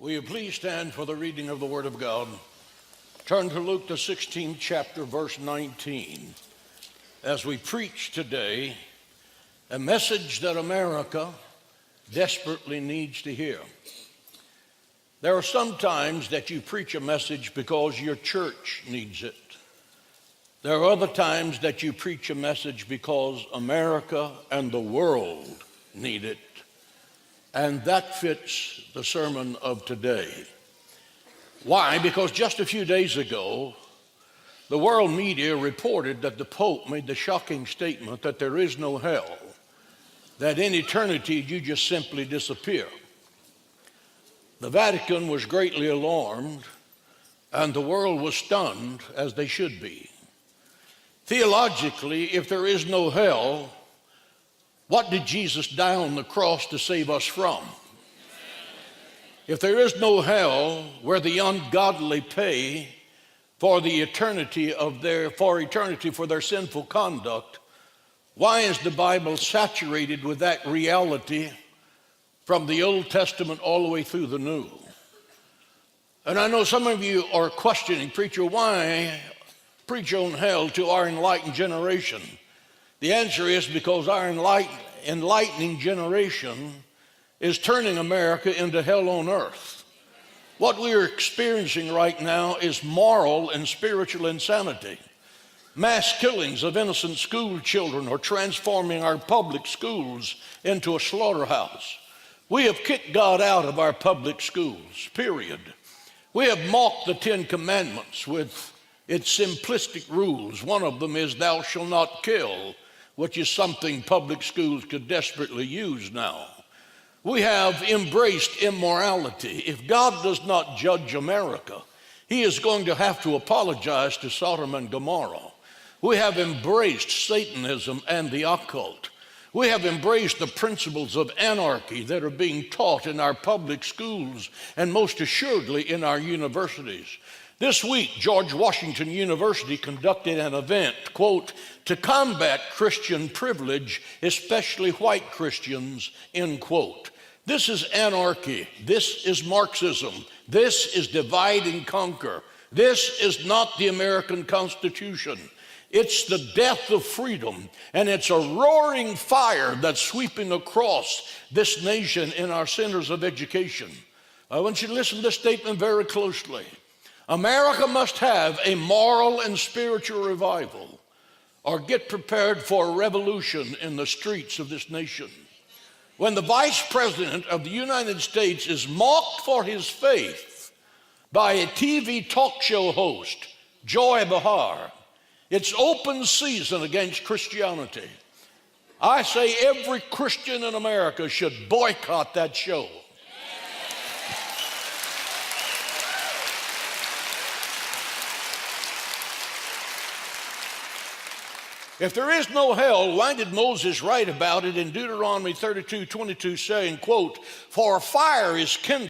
Will you please stand for the reading of the Word of God? Turn to Luke, the 16th chapter, verse 19. As we preach today, a message that America desperately needs to hear. There are some times that you preach a message because your church needs it. There are other times that you preach a message because America and the world need it. And that fits the sermon of today. Why? Because just a few days ago, the world media reported that the Pope made the shocking statement that there is no hell, that in eternity you just simply disappear. The Vatican was greatly alarmed, and the world was stunned, as they should be. Theologically, if there is no hell, what did Jesus die on the cross to save us from? If there is no hell where the ungodly pay for eternity for their sinful conduct, why is the Bible saturated with that reality from the Old Testament all the way through the New? And I know some of you are questioning, preacher, why preach on hell to our enlightened generation? The answer is because our enlightening generation is turning America into hell on earth. What we are experiencing right now is moral and spiritual insanity. Mass killings of innocent school children are transforming our public schools into a slaughterhouse. We have kicked God out of our public schools, period. We have mocked the 10 Commandments with its simplistic rules. One of them is thou shalt not kill, which is something public schools could desperately use now. We have embraced immorality. If God does not judge America, he is going to have to apologize to Sodom and Gomorrah. We have embraced Satanism and the occult. We have embraced the principles of anarchy that are being taught in our public schools and most assuredly in our universities. This week, George Washington University conducted an event, quote, to combat Christian privilege, especially white Christians, end quote. This is anarchy. This is Marxism. This is divide and conquer. This is not the American Constitution. It's the death of freedom, and it's a roaring fire that's sweeping across this nation in our centers of education. I want you to listen to this statement very closely. America must have a moral and spiritual revival or get prepared for a revolution in the streets of this nation. When the Vice President of the United States is mocked for his faith by a TV talk show host, Joy Behar, it's open season against Christianity. I say every Christian in America should boycott that show. If there is no hell, why did Moses write about it in Deuteronomy 32:22, saying, quote, for a fire is kindled